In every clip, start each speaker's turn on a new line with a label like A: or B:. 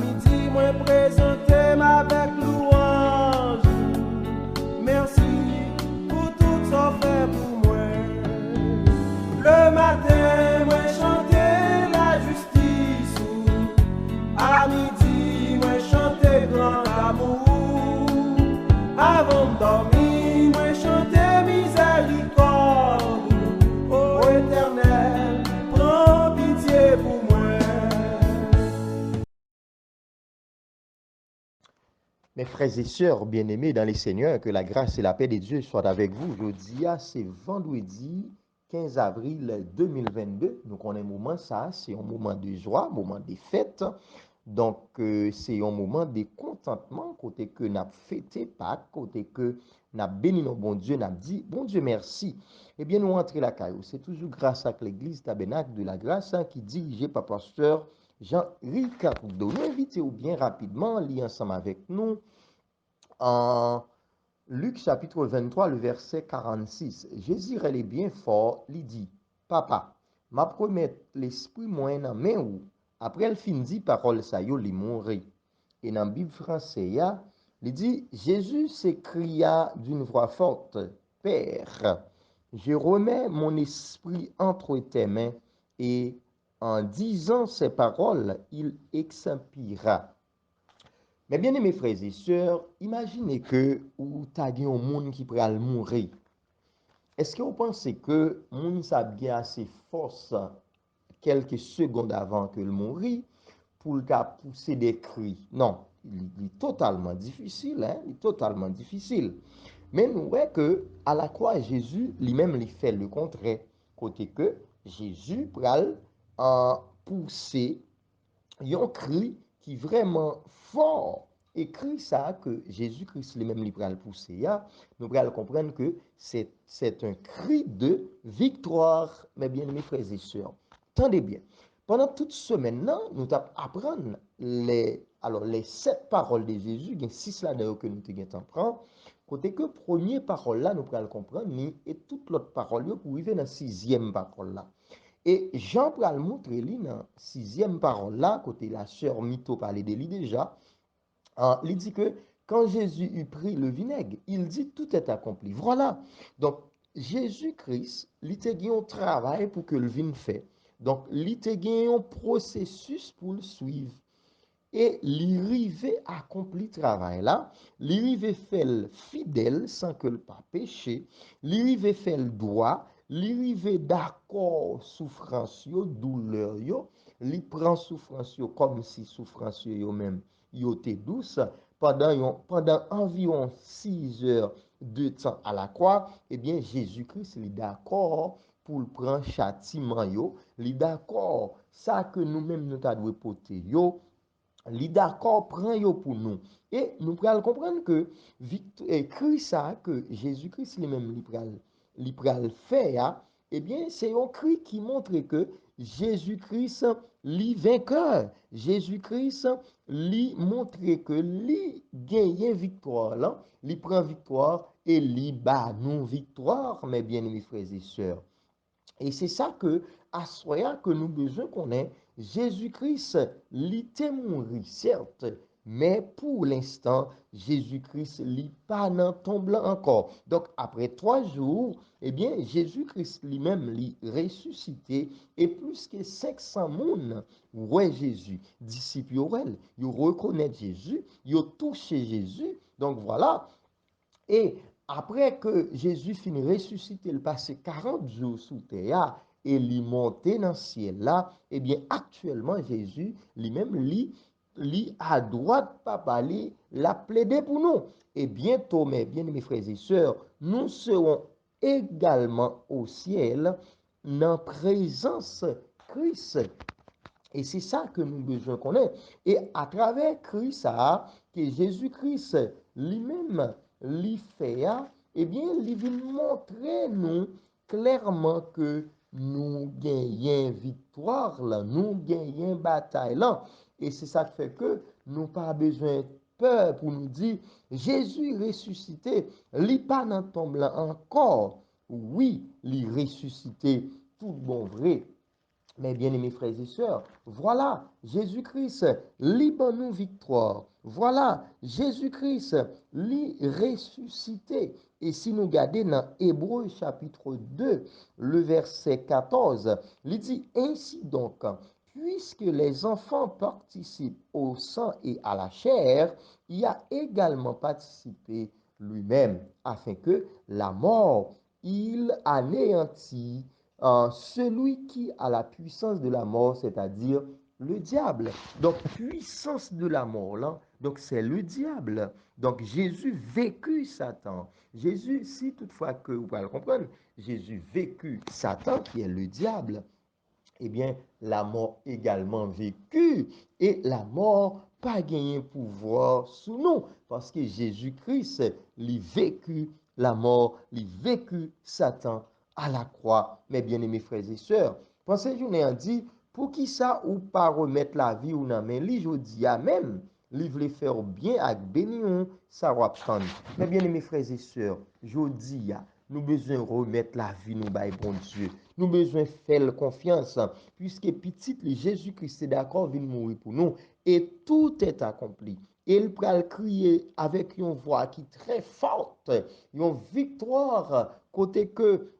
A: midi, moi présenter avec louange. Merci pour tout ça fait pour moi. Le matin, moi chanter la justice. À midi, moi chanter grand amour. Avant de dormir, moi chanter miséricorde. Ô Éternel, prends pitié pour moi.
B: Mes frères et sœurs bien-aimés dans les Seigneurs, que la grâce et la paix de Dieu soient avec vous. Jeudi, c'est vendredi 15 avril 2022. Donc, on a un moment, ça, c'est un moment de joie, un moment de fête. Donc, c'est un moment de contentement, côté que nous avons fêté Pâques, côté que nous avons béni nos bon Dieu, nous avons dit, bon Dieu, merci. Eh bien, nous rentrons la caillou. C'est toujours grâce à l'Église Tabernacle de la Grâce qui est dirigée par pasteur Jean-Ricardo. Nous invitons bien rapidement, lire ensemble avec nous en Luc chapitre 23, le verset 46. Jésus relève bien fort, il dit, Papa, m'a promet l'esprit moyen en main ou. Après, elle fin dit parole ça yo li mourir. Et dans la Bible française, il dit, Jésus s'écria d'une voix forte, Père, je remets mon esprit entre tes mains, et en disant ces paroles, il expira. Mais bien aimés frères et sœurs, imaginez que ou tagez un monde qui pourrait mourir. Est-ce que vous pensez que le monde a bien assez force quelques secondes avant que le mourir pour le pousser des cris? Non, il est totalement difficile, hein? Il est totalement difficile. Mais nous voyons que à la croix, Jésus lui-même lui fait le contraire. Côté que Jésus pral en pousser un cri qui est vraiment fort. Et cri ça que Jésus-Christ lui-même lui pral pousser, nous pral comprendre que c'est un cri de victoire, mes bien-aimés frères et sœurs. Tendez bien. Pendant toute semaine, nous apprendre les 7 paroles de Jésus, il y a 6 là d'ailleurs que nous avons prendre. Côté que première parole là, nous pral comprendre, et toute l'autre parole pour arriver dans la 6e parole là. Et Jean pral montre li dans 6e parole là, côté la sœur Mito parlait de lui déjà, il dit que quand Jésus eut pris le vinaigre, il dit tout est accompli. Voilà. Donc Jésus-Christ, il a un travail pour que le vin fait. Donc il a un processus pour le suivre. Et l'arrivée accompli travail là, l'arrivée fait le fidèle sans que le pas péché, l'arrivée fait le droit, l'arrivée d'accord souffrance yo, douleur yo, li prend souffrance yo comme si souffrance yo même yo était douce pendant environ 6 heures de temps à la croix, eh bien Jésus-Christ est d'accord pour prendre châtiment yo, li d'accord ça que nous-mêmes nous devons porter yo. Li d'accord prend yo pour nous et nous pral comprendre que Christ ça que Jésus-Christ lui-même li pral faire eh bien c'est un cri qui montre que Jésus-Christ li vainqueur. Jésus-Christ li montre que li gagne victoire là, li prend victoire et li bat nous victoire mes bien-aimés frères et sœurs. Et c'est ça que, à soi, que nous besoin qu'on ait. Jésus-Christ, l'était mourir, certes, mais pour l'instant, Jésus-Christ n'est pas dans tombe encore. Donc, après 3 jours, eh bien, Jésus-Christ lui-même lui ressuscité et plus que 500 personnes, ouais Jésus, disciples, ils reconnaissent Jésus, ils touché Jésus. Donc, voilà. Et après que Jésus finit ressuscité, il passé 40 jours sous terre et il monté dans le ciel là, eh bien actuellement Jésus lui-même lui à droite papa lui l'a plaidé pour nous. Et bientôt mes bien-aimés frères et sœurs, nous serons également au ciel dans présence Christ. Et c'est ça que nous besoin connaître. Et à travers Christ, que Jésus-Christ lui-même lui fait, eh bien, il vient montrer nous clairement que nous gagnons victoire là, nous gagnons bataille là. Et c'est ça qui fait que nous pas besoin de peur pour nous dire Jésus ressuscité, il pas dans tombe là encore. Oui, il ressuscité, tout bon vrai. Mes bien-aimés frères et sœurs, voilà Jésus-Christ, libre-nous victoire. Voilà Jésus-Christ, li ressuscité. Et si nous regardons dans Hébreux chapitre 2, le verset 14, il dit ainsi donc, puisque les enfants participent au sang et à la chair, il a également participé lui-même, afin que la mort, il anéantit celui qui a la puissance de la mort, c'est-à-dire le diable. Donc, puissance de la mort, là, donc c'est le diable. Donc, Jésus vécut Satan. Jésus, si toutefois que vous pouvez le comprendre, Jésus vécut Satan, qui est le diable, eh bien, la mort également vécue et la mort pas gagné pouvoir sous nous parce que Jésus-Christ lui vécu la mort, lui vécu Satan à la croix. Mes bien-aimés frères et sœurs, pensez journée a dit pour qui ça ou pas remettre la vie ou non mais li jodi a même li vle faire bien avec bénion ça va prendre. Mes bien-aimés frères et sœurs, jodi a nous besoin remettre la vie nous bail bon Dieu. Nous besoin faire confiance puisque petit Jésus-Christ est d'accord vient mourir pour nous et tout est accompli. Et il pral crier avec une voix qui est très forte, une victoire côté que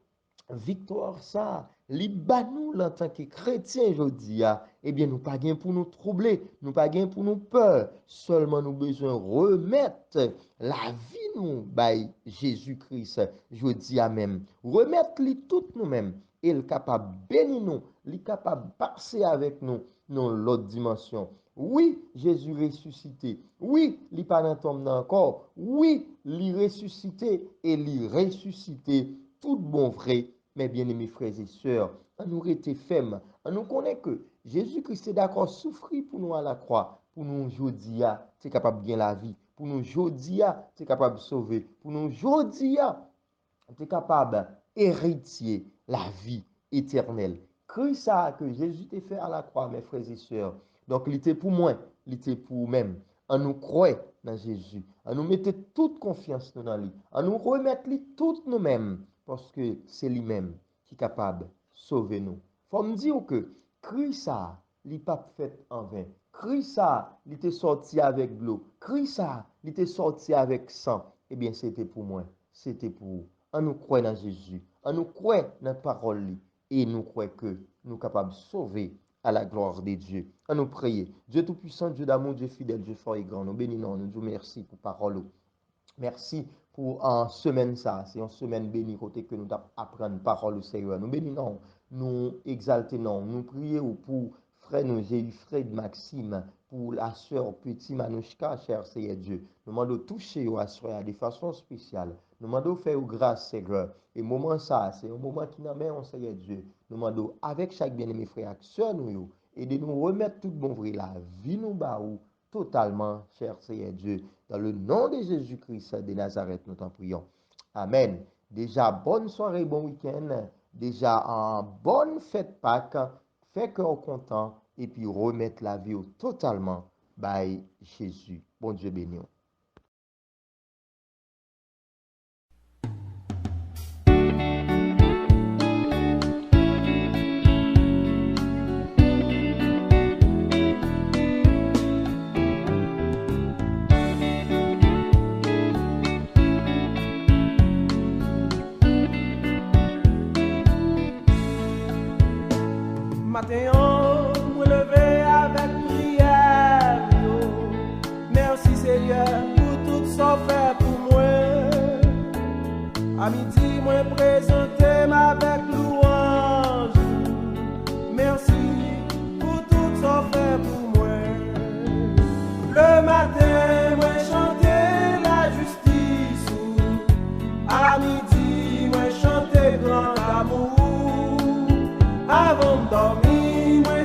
B: victoire ça li ba nous en tant que chrétien aujourd'hui eh bien nous pas gain pour nous troubler, nous pas gain pour nous peur, seulement nous besoin remettre la vie nous by Jésus-Christ jodi a même remettre li tout nous-mêmes et il capable bénir nous, il capable passer avec nous dans l'autre dimension. Oui, Jésus ressuscité. Oui, il pas dans tombe encore. Oui, il ressuscité et il ressuscité tout bon vrai. Mes bien-aimés frères et sœurs, on nous rester ferme, on nous connaît que Jésus-Christ est d'accord souffrir pour nous à la croix, pour nous aujourd'hui, c'est capable de gagner la vie, pour nous aujourd'hui, c'est capable de sauver, pour nous aujourd'hui, c'est capable d'hériter la vie éternelle. Christ ça que Jésus t'a fait à la croix, mes frères et sœurs. Donc, il était pour moi, il était pour vous-même. On nous croit dans Jésus, on nous mettait toute confiance dans lui, on nous remettre tout nous-mêmes. Parce que c'est lui-même qui est capable de sauver nous. Il faut me dire que Christ ça, il n'est pas fait en vain. Christ ça, il était sorti avec de l'eau. Christ ça, il était sorti avec sang. Eh bien, c'était pour moi. C'était pour vous. On nous croit dans Jésus. On nous croit dans la parole. Et nous croyons que nous sommes capables de sauver à la gloire de Dieu. On nous prie. Dieu Tout-Puissant, Dieu d'amour, Dieu fidèle, Dieu fort et grand. Nous bénissons, nous disons merci pour parole. Merci pour une semaine ça, c'est une semaine bénie côté que nous apprenons parole au Seigneur. Nous bénissons, nous exaltons, nous prions pour frère nous Fred Maxime, pour la sœur petit Manouchka, cher Seigneur Dieu. Nous demandons de toucher à soeur de façon spéciale. Nous demandons de faire grâce Seigneur. Et moment ça, c'est un moment qui n'a même Seigneur Dieu. Nous demandons avec chaque bien-aimé frère, sœur nous et de nous remettre tout bon vrai la vie nous baou totalement, cher Seigneur Dieu. Dans le nom de Jésus-Christ de Nazareth, nous t'en prions. Amen. Déjà, bonne soirée, bon week-end. Déjà, en bonne fête Pâques. Fait cœur content. Et puis, remettre la vie totalement by Jésus. Bon Dieu béni.
A: Matin, me lever avec prière. Merci Seigneur pour tout ça fait pour moi. À midi, moi présenter avec louange. Merci pour tout ça fait pour moi. Le matin, moi chanter la justice. À midi, moi chanter grand amour. Avant de dormir, moi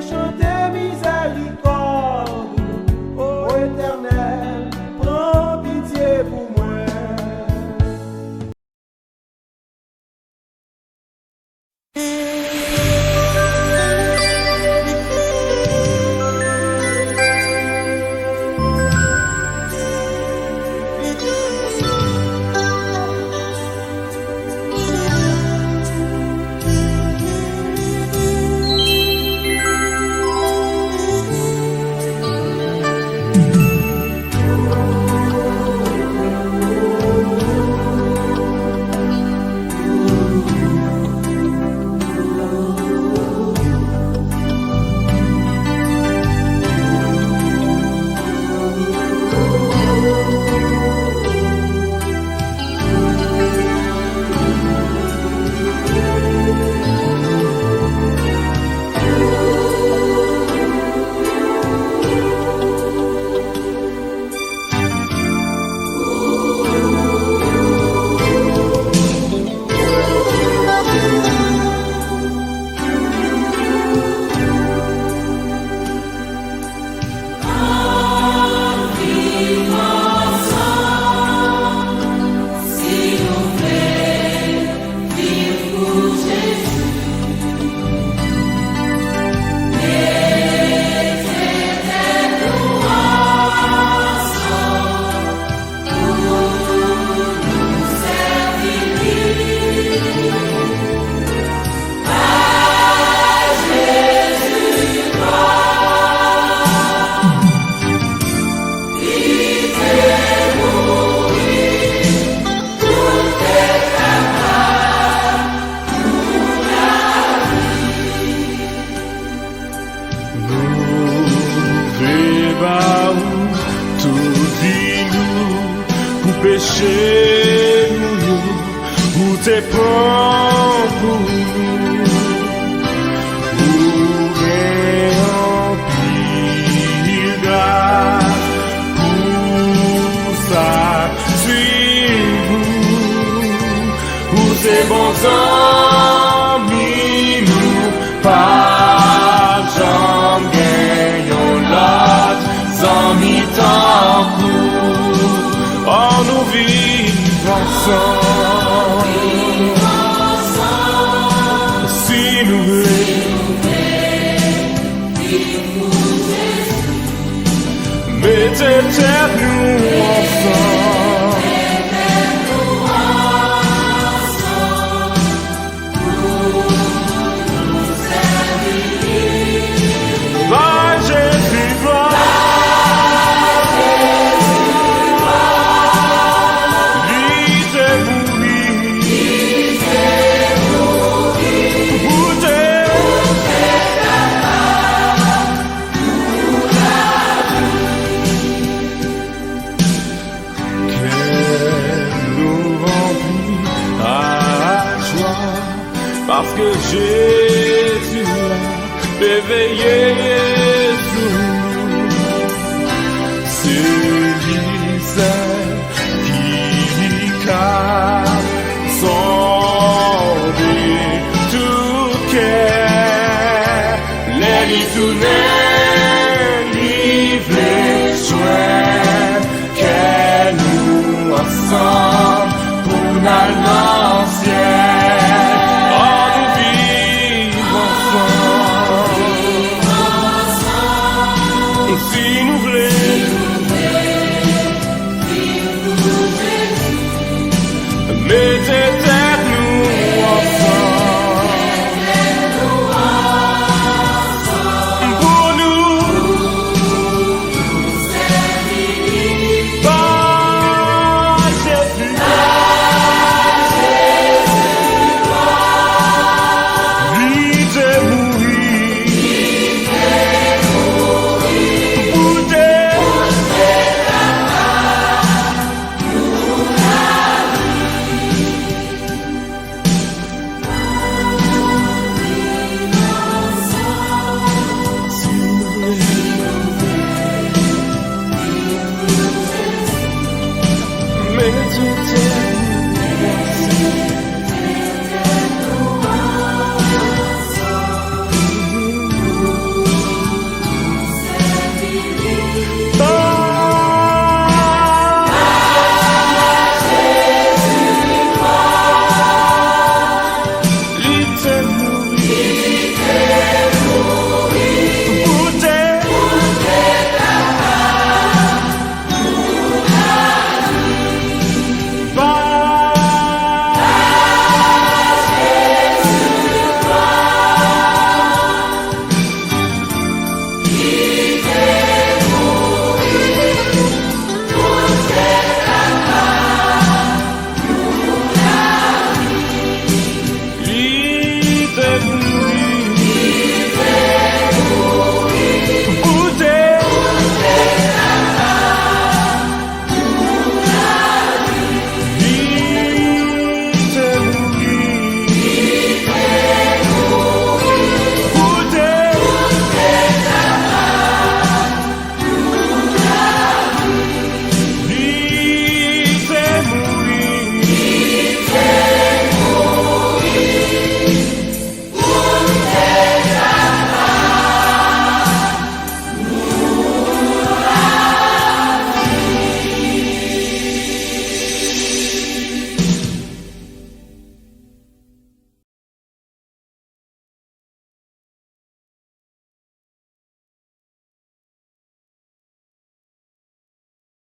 A: c'est bon pour nous. Ouvrez en pile grâce pour ça, suivez-vous, pour ces bons amis, nous pas jamais gagnons l'autre, amis tant pour, oh nous vivons ensemble. Si nous voulons, mettez nous ensemble. Va Jésus, va. Parce que Jésus a éveillé tout, celui seul qui calme sondé tout cœur, les ritournés livrés chouettes, qu'elle nous ensemble.